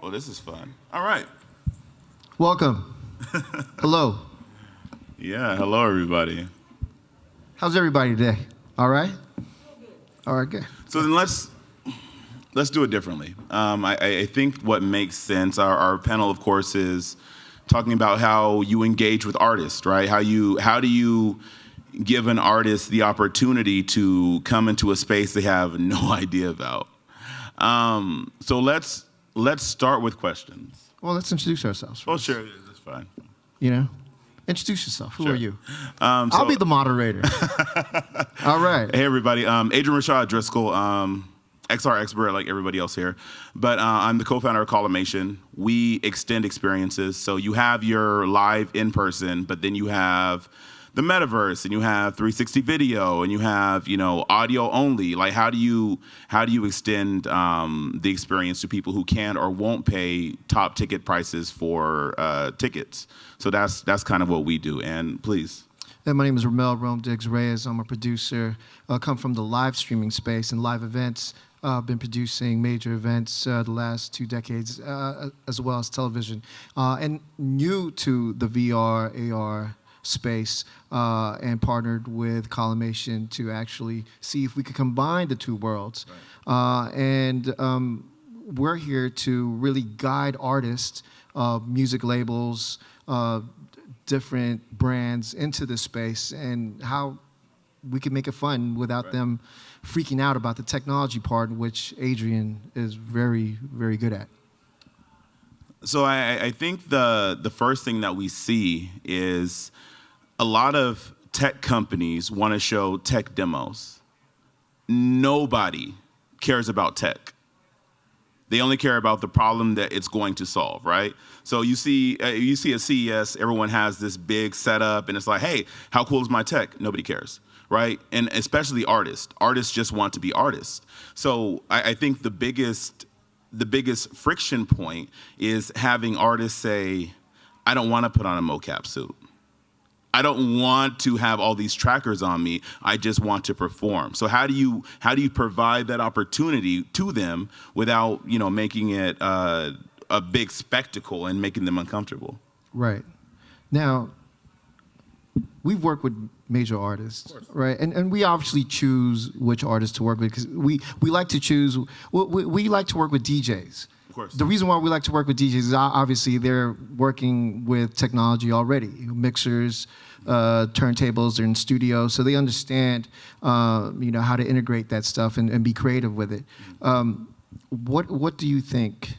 Well, this is fun. All right. Welcome. Hello. Yeah, hello, everybody. How's everybody today? All right? All right, good. So then let's do it differently. I think what makes sense, our panel, of course, is talking about how you engage with artists, right? How do you give an artist the opportunity to come into a space they have no idea about? So let's start with questions. Well, let's introduce ourselves. Oh, sure, that's fine. You know, introduce yourself. Who Sure. are you? I'll be the moderator. All right. Hey, everybody. Adrian Rashad Driscoll, XR expert like everybody else here. But I'm the co-founder of Collimation. We extend experiences. So you have your live in-person, but then you have the metaverse, and you have 360 video, and you have, audio only. Like, how do you extend the experience to people who can or won't pay top ticket prices for tickets? So that's kind of what we do. And please. And my name is Rommel, RomeDigs Reyes. I'm a producer. I come from the live streaming space and live events. I've been producing major events the last 2 decades, as well as television. And new to the VR, AR space, and partnered with Collimation to actually see if we could combine the two worlds. Right. And we're here to really guide artists, music labels, different brands into this space, and how we can make it fun without them freaking out about the technology part, which Adrian is very, very good at. So I think the first thing that we see is a lot of tech companies want to show tech demos. Nobody cares about tech. They only care about the problem that it's going to solve, right? So you see at CES, everyone has this big setup, and it's like, hey, how cool is my tech? Nobody cares, right? And especially artists. Artists just want to be artists. So I think the biggest friction point is having artists say, I don't want to put on a mocap suit. I don't want to have all these trackers on me. I just want to perform. So how do you provide that opportunity to them without making it a big spectacle and making them uncomfortable? Right. Now, we've worked with major artists, right? And we obviously choose which artists to work with because we like to choose. We like to work with DJs. Of course. The reason why we like to work with DJs is obviously they're working with technology already, mixers, turntables, they're in studios, so they understand, how to integrate that stuff and be creative with it. What do you think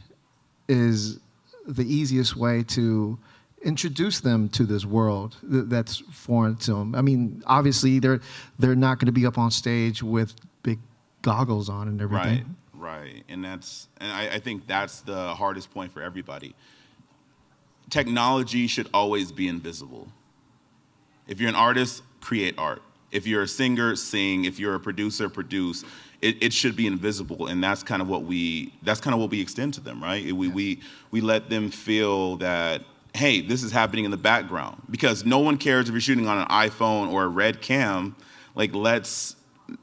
is the easiest way to introduce them to this world that's foreign to them? I mean, obviously they're not going to be up on stage with big goggles on and everything. Right, and I think that's the hardest point for everybody. Technology should always be invisible. If you're an artist, create art. If you're a singer, sing. If you're a producer, produce. It should be invisible, and that's kind of what we extend to them, right? We let them feel that, hey, this is happening in the background, because no one cares if you're shooting on an iPhone or a Red Cam. Like, let's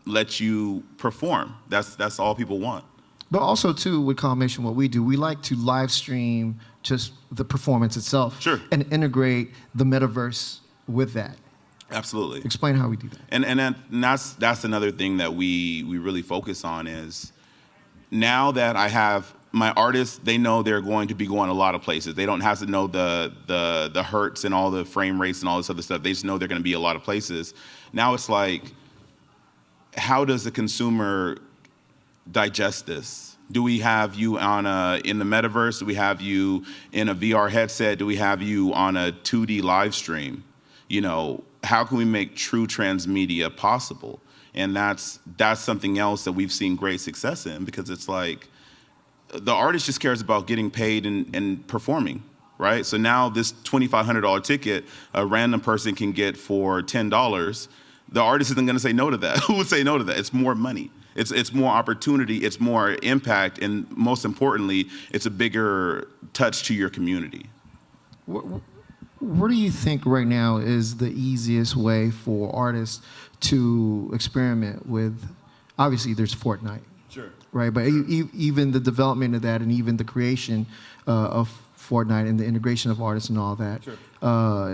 let you perform. That's all people want. But also, too, with Collimation, what we do, we like to live stream just the performance itself. Sure. And integrate the metaverse with that. Absolutely. Explain how we do that. And that's another thing that we really focus on is, now that I have my artists, they know they're going to be going a lot of places. They don't have to know the hertz and all the frame rates and all this other stuff. They just know they're going to be a lot of places. Now it's like, how does the consumer digest this? Do we have you in the metaverse? Do we have you in a VR headset? Do we have you on a 2D live stream? How can we make true transmedia possible? And that's something else that we've seen great success in, because it's like the artist just cares about getting paid and performing, right? So now this $2,500 ticket, a random person can get for $10. The artist isn't going to say no to that. Who would say no to that? It's more money. It's more opportunity. It's more impact. And most importantly, it's a bigger touch to your community. What do you think right now is the easiest way for artists to experiment with? Obviously, there's Fortnite. Sure. right? But even the development of that, and even the creation of Fortnite and the integration of artists and all that, Sure.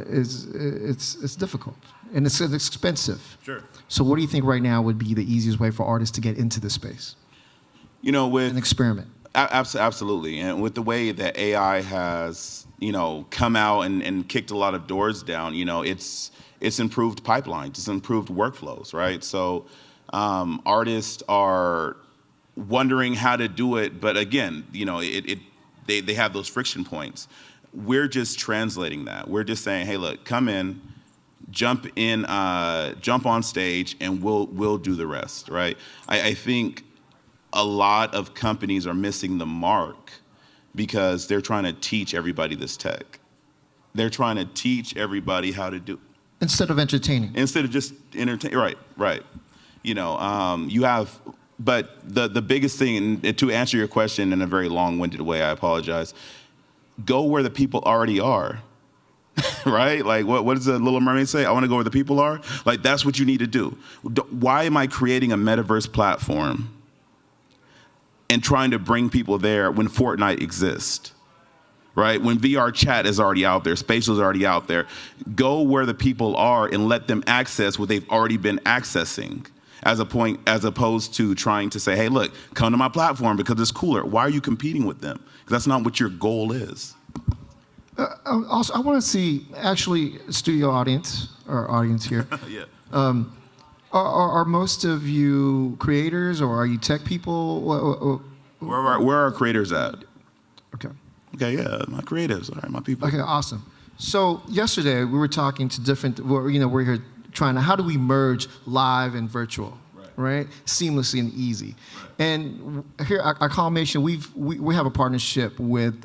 it's difficult and it's expensive. Sure. So what do you think right now would be the easiest way for artists to get into this space? You know, with An experiment. Absolutely, and with the way that AI has, come out and kicked a lot of doors down, it's improved pipelines, it's improved workflows, right? So artists are wondering how to do it, but again, they have those friction points. We're just translating that. We're just saying, hey, look, come in, jump on stage, and we'll do the rest, right? I think a lot of companies are missing the mark because they're trying to teach everybody this tech. They're trying to teach everybody how to do. Instead of entertaining. Instead of just entertain. Right. You have, but the biggest thing, and to answer your question in a very long-winded way, I apologize, go where the people already are. Right? Like, what does the Little Mermaid say? I want to go where the people are. Like, that's what you need to do. Why am I creating a metaverse platform and trying to bring people there when Fortnite exists, right? When VR chat is already out there, spatial is already out there. Go where the people are and let them access what they've already been accessing, as opposed to trying to say, hey, look, come to my platform because it's cooler. Why are you competing with them? Because that's not what your goal is. Also, I want to see, actually, studio audience, or audience here. Yeah. Are most of you creators, or are you tech people? Where are our creators at? Okay. Okay, yeah, my creatives, all right, my people. Okay, awesome. So yesterday we were talking to different, we're here trying to, how do we merge live and virtual, right? Seamlessly and easy. Right. And here at Collimation, we have a partnership with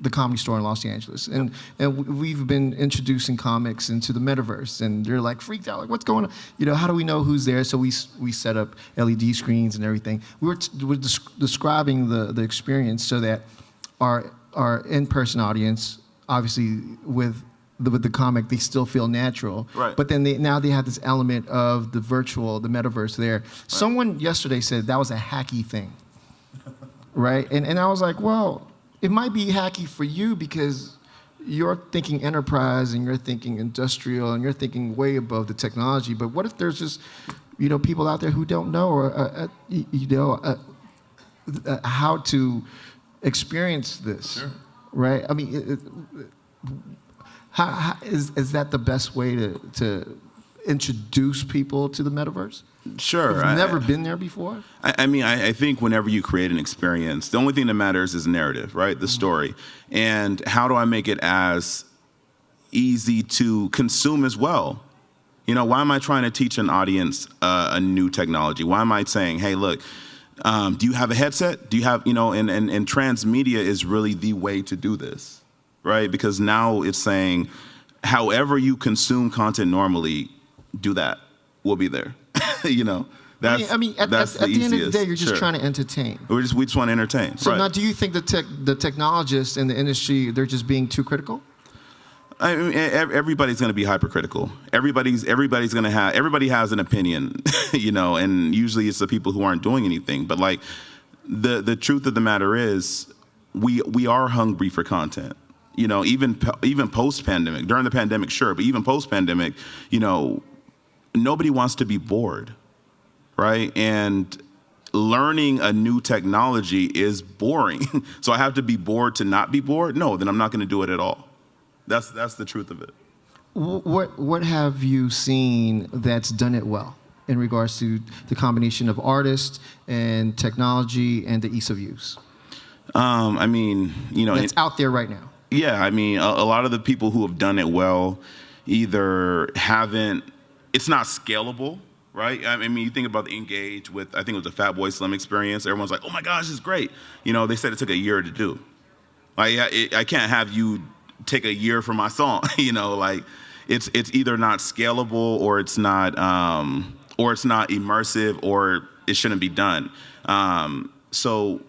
the Comedy Store in Los Angeles, and we've been introducing comics into the metaverse, and they're like freaked out, like what's going on? How do we know who's there? So we set up LED screens and everything. We're describing the experience so that our in-person audience, obviously with the comic, they still feel natural. Right. But then now they have this element of the virtual, the metaverse there. Right. Someone yesterday said that was a hacky thing, right? And I was like, well, it might be hacky for you because you're thinking enterprise and you're thinking industrial and you're thinking way above the technology. But what if there's just, people out there who don't know how to experience this, sure. Right? I mean, how is that the best way to introduce people to the metaverse? Sure. Who've never been there before? I think whenever you create an experience, the only thing that matters is narrative, right? The story. And how do I make it as easy to consume as well? Why am I trying to teach an audience a new technology? Why am I saying, hey, look, do you have a headset? Do you have, and transmedia is really the way to do this, right? Because now it's saying, however you consume content normally, do that. We'll be there. That's at the end of the day, you're just sure. trying to entertain. We just want to entertain. So right. now, do you think the technologists in the industry, they're just being too critical? I mean, everybody's going to be hypercritical. Everybody has an opinion, and usually it's the people who aren't doing anything. But like, the truth of the matter is, we are hungry for content. Even post-pandemic, during the pandemic, sure, but even post-pandemic, nobody wants to be bored, right? And learning a new technology is boring. So I have to be bored to not be bored? No, then I'm not going to do it at all. That's the truth of it. What have you seen that's done it well in regards to the combination of artists and technology and the ease of use? It's out there right now. Yeah, a lot of the people who have done it well either haven't. It's not scalable, right? You think about the Engage with, I think it was the Fatboy Slim experience. Everyone's like, oh my gosh, this is great. They said it took a year to do. I can't have you take a year for my song. It's either not scalable or it's not immersive or it shouldn't be done. So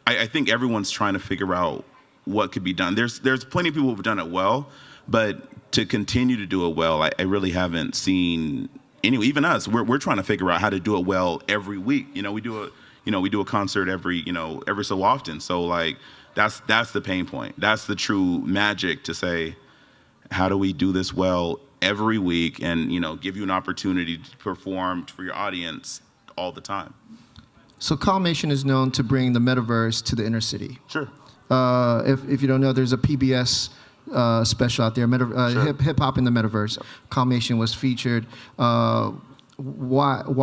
I think everyone's trying to figure out what could be done. There's plenty of people who've done it well, but to continue to do it well, I really haven't seen anyway, even us, we're trying to figure out how to do it well every week. We do a concert every so often. So like that's the pain point. That's the true magic to say, how do we do this well every week and give you an opportunity to perform for your audience all the time. So Calmation is known to bring the metaverse to the inner city. Sure. If you don't know, there's a PBS special out there, Sure. hip hop in the metaverse. Calmation was featured. Why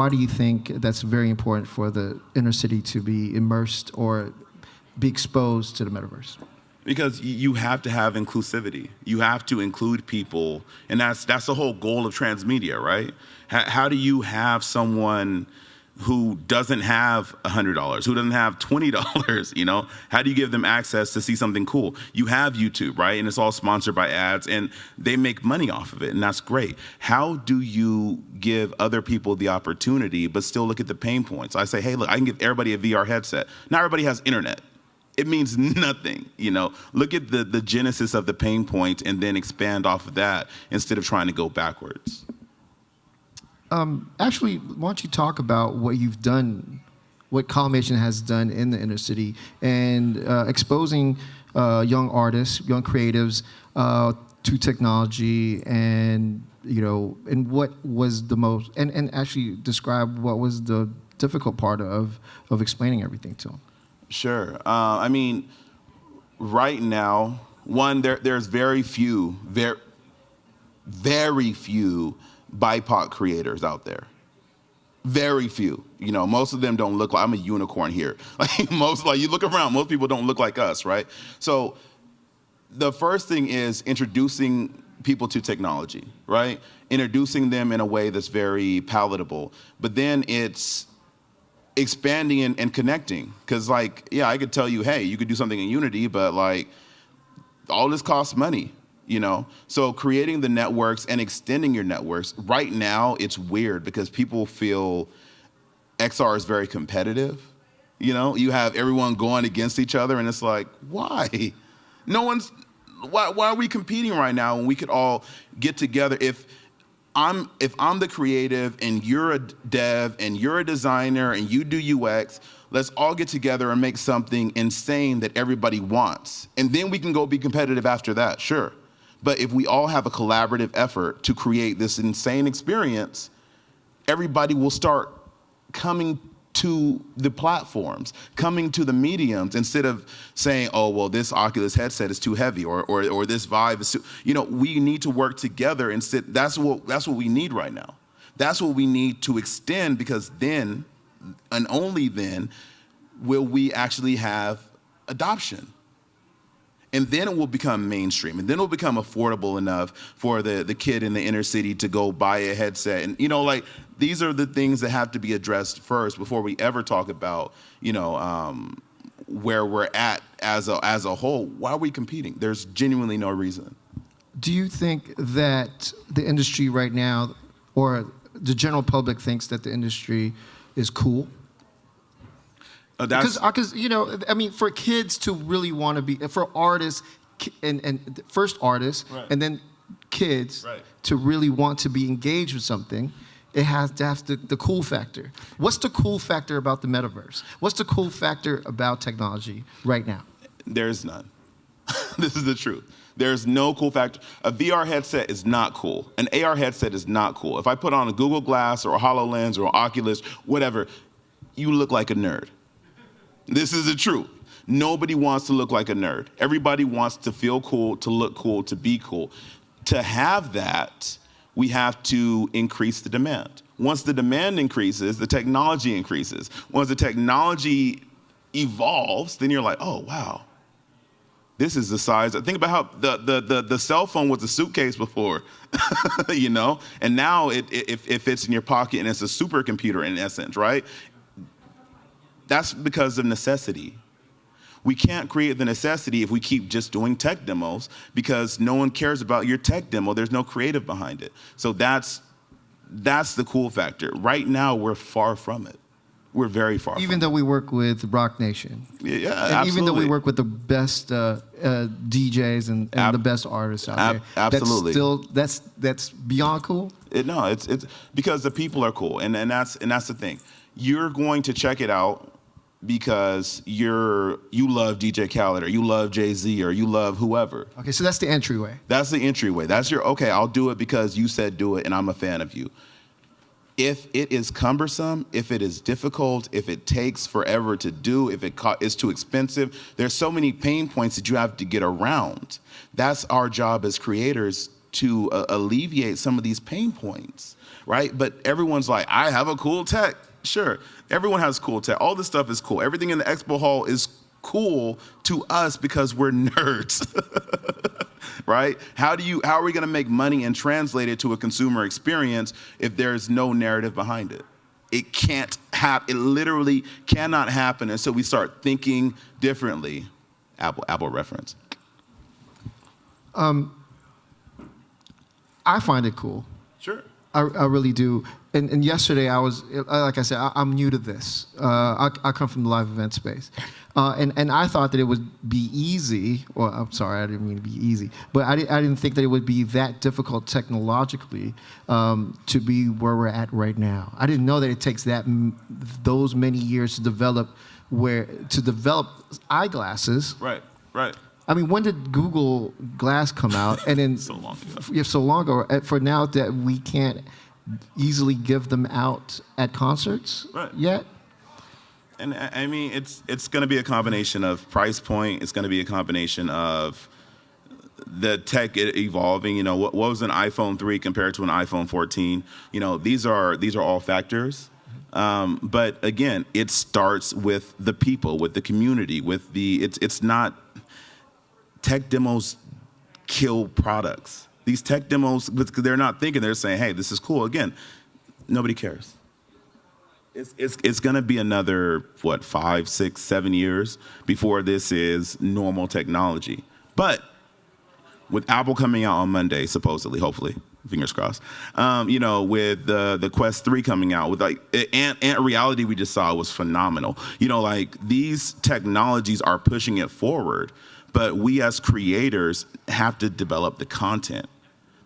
do you think that's very important for the inner city to be immersed or be exposed to the metaverse? Because you have to have inclusivity. You have to include people, and that's the whole goal of transmedia, right? How do you have someone who doesn't have $100, who doesn't have $20, How do you give them access to see something cool? You have YouTube, right? And it's all sponsored by ads, and they make money off of it, and that's great. How do you give other people the opportunity, but still look at the pain points? I say, hey, look, I can give everybody a VR headset. Not everybody has internet. It means nothing, Look at the genesis of the pain point and then expand off of that instead of trying to go backwards. Actually, why don't you talk about what you've done, what Calmation has done in the inner city, and exposing young artists, young creatives to technology, and and what was the most, and actually describe what was the difficult part of explaining everything to them. Sure. I mean, right now, there's very few BIPOC creators out there. Very few. Most of them don't look like, I'm a unicorn here. You look around, most people don't look like us, right? So the first thing is introducing people to technology, right? Introducing them in a way that's very palatable. But then it's expanding and connecting, because I could tell you, hey, you could do something in Unity, but all this costs money, so creating the networks and extending your networks. Right now it's weird because people feel XR is very competitive. You have everyone going against each other, and it's like, why why are we competing right now when we could all get together? If I'm the creative and you're a dev and you're a designer and you do UX, let's all get together and make something insane that everybody wants. And then we can go be competitive after that, sure. But if we all have a collaborative effort to create this insane experience, everybody will start coming to the platforms, coming to the mediums, instead of saying, oh, well, this Oculus headset is too heavy, or this Vive is too, we need to work together instead. That's what we need right now. That's what we need to extend, because then, and only then, will we actually have adoption. And then it will become mainstream, and then it will become affordable enough for the kid in the inner city to go buy a headset. And these are the things that have to be addressed first before we ever talk about where we're at as a whole. Why are we competing? There's genuinely no reason. Do you think that the industry right now, or the general public, thinks that the industry is cool? Because for kids to really want to be, for artists and first artists, right, and then kids, right, to really want to be engaged with something, it has to have the cool factor. What's the cool factor about the metaverse? What's the cool factor about technology right now? There's none. This is the truth. There's no cool factor. A VR headset is not cool. An AR headset is not cool. If I put on a Google Glass or a HoloLens or an Oculus, whatever, you look like a nerd. This is the truth. Nobody wants to look like a nerd. Everybody wants to feel cool, to look cool, to be cool. To have that, we have to increase the demand. Once the demand increases, the technology increases. Once the technology evolves, then you're like, oh, wow. This is the size. Think about how the cell phone was a suitcase before, and now it fits in your pocket, and it's a supercomputer in essence, right? That's because of necessity. We can't create the necessity if we keep just doing tech demos, because no one cares about your tech demo. There's no creative behind it. So that's the cool factor. Right now, we're far from it. We're very far Even from though we work with Rock Nation. Yeah, And absolutely. even though we work with the best DJs and the best artists out there. Absolutely. That's beyond cool. No, it's because the people are cool, and that's the thing. You're going to check it out because you love DJ Khaled or you love Jay-Z or you love whoever. Okay, so that's the entryway. That's the entryway. That's your, okay, I'll do it because you said do it and I'm a fan of you. If it is cumbersome, if it is difficult, if it takes forever to do, if it's too expensive, there's so many pain points that you have to get around. That's our job as creators, to alleviate some of these pain points, right? But everyone's like, I have a cool tech. Sure, everyone has cool tech. All this stuff is cool. Everything in the expo hall is cool to us because we're nerds, right? How are we gonna make money and translate it to a consumer experience if there's no narrative behind it? It can't happen. It literally cannot happen until we start thinking differently. Apple reference. I find it cool. Sure. I really do. And yesterday I was, like I said, I'm new to this. I come from the live event space. And I thought that it would be easy, well, I'm sorry, I didn't mean to be easy, but I didn't think that it would be that difficult technologically to be where we're at right now. I didn't know that it takes those many years to develop eyeglasses. Right, right. I mean, when did Google Glass come out? And then So long ago. Yeah, so long ago. For now that we can't easily give them out at concerts yet. And I mean, it's going to be a combination of price point. It's going to be a combination of the tech evolving. You know, what was an iPhone 3 compared to an iPhone 14? You know, these are all factors. But again, it starts with the people, with the community, with it's not. Tech demos kill products. These tech demos, they're not thinking, they're saying, hey, this is cool. Again, nobody cares. It's gonna be another, 5, 6, 7 years before this is normal technology. But with Apple coming out on Monday, supposedly, hopefully, fingers crossed, you know, with the Quest 3 coming out, with like Ant Reality we just saw was phenomenal. You know, like these technologies are pushing it forward. But we as creators have to develop the content.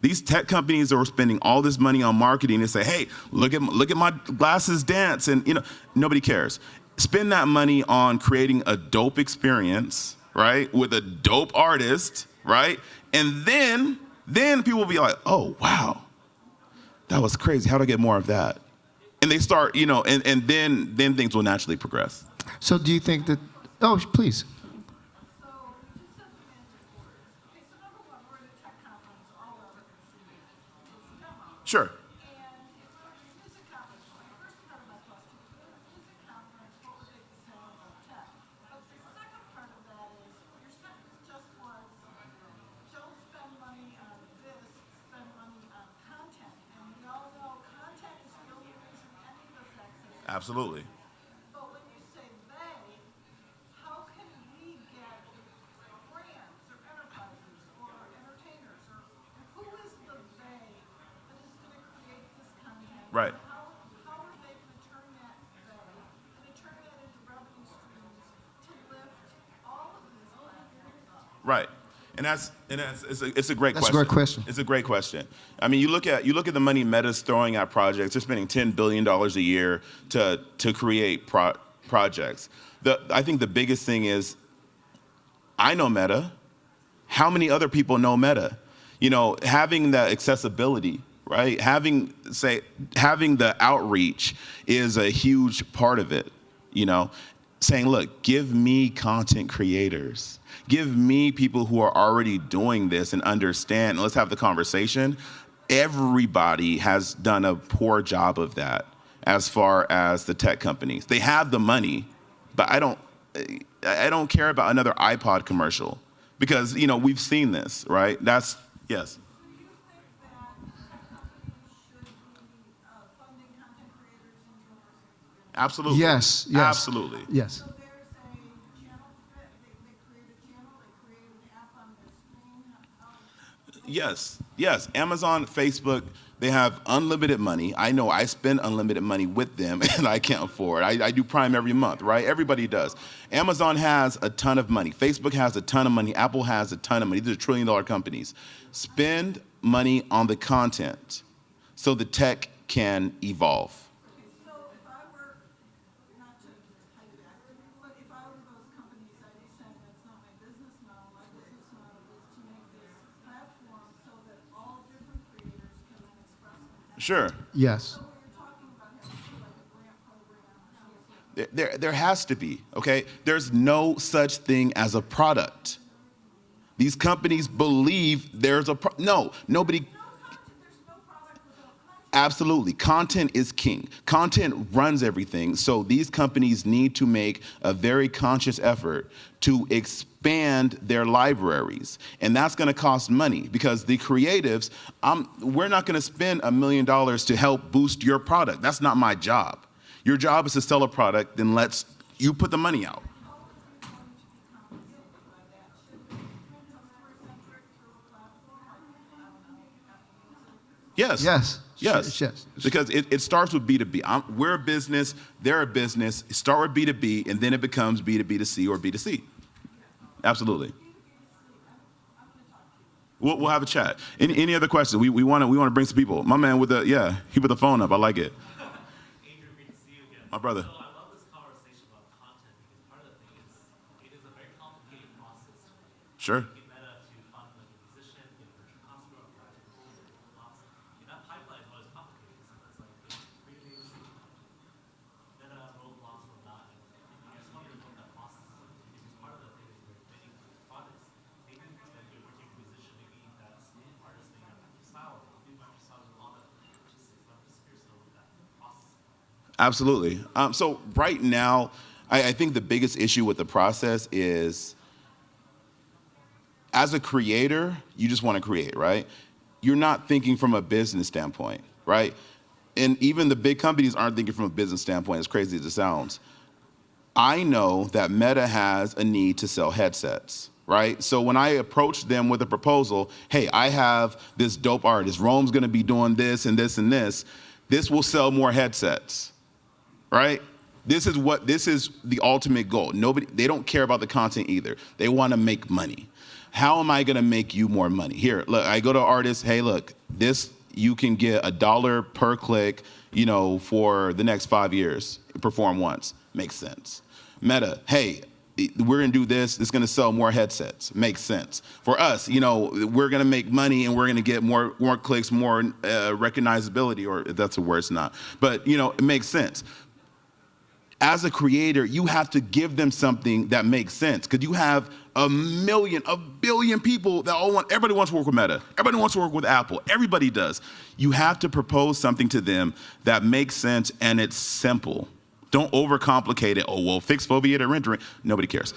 These tech companies are spending all this money on marketing and say, hey, look at my glasses dance, and you know, nobody cares. Spend that money on creating a dope experience, right, with a dope artist, right? And then people will be like, oh wow, that was crazy. How do I get more of that? And they start, you know, and then things will naturally progress. So do you think that, oh, please. Sure. Absolutely. But when you say they, how can we get brands or enterprises or entertainers or who is the they that is going to create this content? Right. How are they going to turn that they, turn that into revenue streams to lift all of these platforms? Right. And it's a great question. That's a great question. It's a great question. I mean, you look at the money Meta's throwing at projects. They're spending $10 billion a year to create projects. I think the biggest thing is, I know Meta. How many other people know Meta? You know, having the accessibility, right? Having the outreach is a huge part of it. You know, saying, look, give me content creators. Give me people who are already doing this and understand, and let's have the conversation. Everybody has done a poor job of that as far as the tech companies. They have the money, but I don't care about another iPod commercial because, you know, we've seen this, right? Yes. Do you think that companies should be funding content creators and universities? Absolutely. Yes. Absolutely. Yes. So there's a channel, they create a channel, they create an app on their screen. Yes. Amazon, Facebook, They have unlimited money. I know I spend unlimited money with them, and I can't afford. I do Prime every month, right? Everybody does. Amazon has a ton of money. Facebook has a ton of money. Apple has a ton of money. These are trillion-dollar companies. Spend money on the content so the tech can evolve. So if I were, not to hijack, but if I were those companies, I just said that's not my business model. My business model is to make this platform so that all different creators can then express themselves. Sure. Yes. So what you're talking about has to be like a grant program or something. There has to be, okay? There's no such thing as a product. These companies believe there's a no, nobody. There's no product without content. Absolutely. Content is king. Content runs everything. So these companies need to make a very conscious effort to expand their libraries. And that's going to cost money because the creatives, we're not going to spend $1 million to help boost your product. That's not my job. Your job is to sell a product, then you put the money out. Yes. Yes. Yes. Yes. Because it starts with B2B. We're a business, they're a business. Start with B2B, and then it becomes B2B to C or B2C. Absolutely. We'll have a chat. Any other questions? We want to bring some people. My man with he put the phone up. I like it. Adrian, great to see you again. My brother. So I love this conversation about content because part of the thing is it is a very complicated process. Sure. Get Meta to fund like a musician, get virtual concert, lots. And that pipeline is what is complicated. So it's like the creators, Meta roadblocks or not. And I just wonder what that process is like because part of the thing is we're creating products. Maybe like you're working with a musician, maybe that's artist may have style. Maybe style is a lot of artists. I'm just curious to know what that process is. Absolutely. So right now, I think the biggest issue with the process is, as a creator, you just want to create, right? You're not thinking from a business standpoint, right? And even the big companies aren't thinking from a business standpoint, as crazy as it sounds. I know that Meta has a need to sell headsets, right? So when I approach them with a proposal, hey, I have this dope artist, Rome's gonna be doing this and this and this will sell more headsets, right? This is the ultimate goal. They don't care about the content either. They wanna make money. How am I gonna make you more money? Here, look, I go to artists, hey, look, this, you can get $1 per click, for the next 5 years, perform once. Makes sense. Meta, hey, we're gonna do this, it's gonna sell more headsets. Makes sense. For us, we're gonna make money and we're gonna get more clicks, more recognizability, or if that's a word, it's not. But, it makes sense. As a creator, you have to give them something that makes sense because you have a billion people that everybody wants to work with Meta. Everybody wants to work with Apple. Everybody does. You have to propose something to them that makes sense and it's simple. Don't overcomplicate it. Oh, well, fixed foveated rendering. Nobody cares.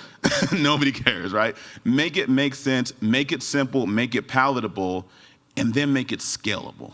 Nobody cares, right? Make it make sense, make it simple, make it palatable, and then make it scalable.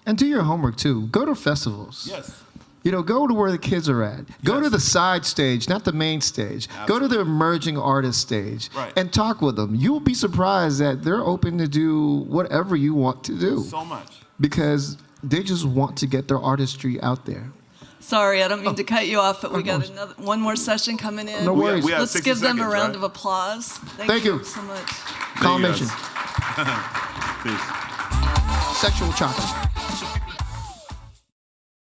And do your homework too. Go to festivals. Yes. Go to where the kids are at. Go Yes. to the side stage, not the main stage. Absolutely. Go to the emerging artist stage Right. and talk with them. You will be surprised that they're open to do whatever you want to do So much. because they just want to get their artistry out there. Sorry, I don't mean to cut you off, but we got course. one more session coming in. No worries. We have Let's 60 give them a seconds, round right? of applause. Thank you. so much. Call mention. Peace. Sexual chocolate.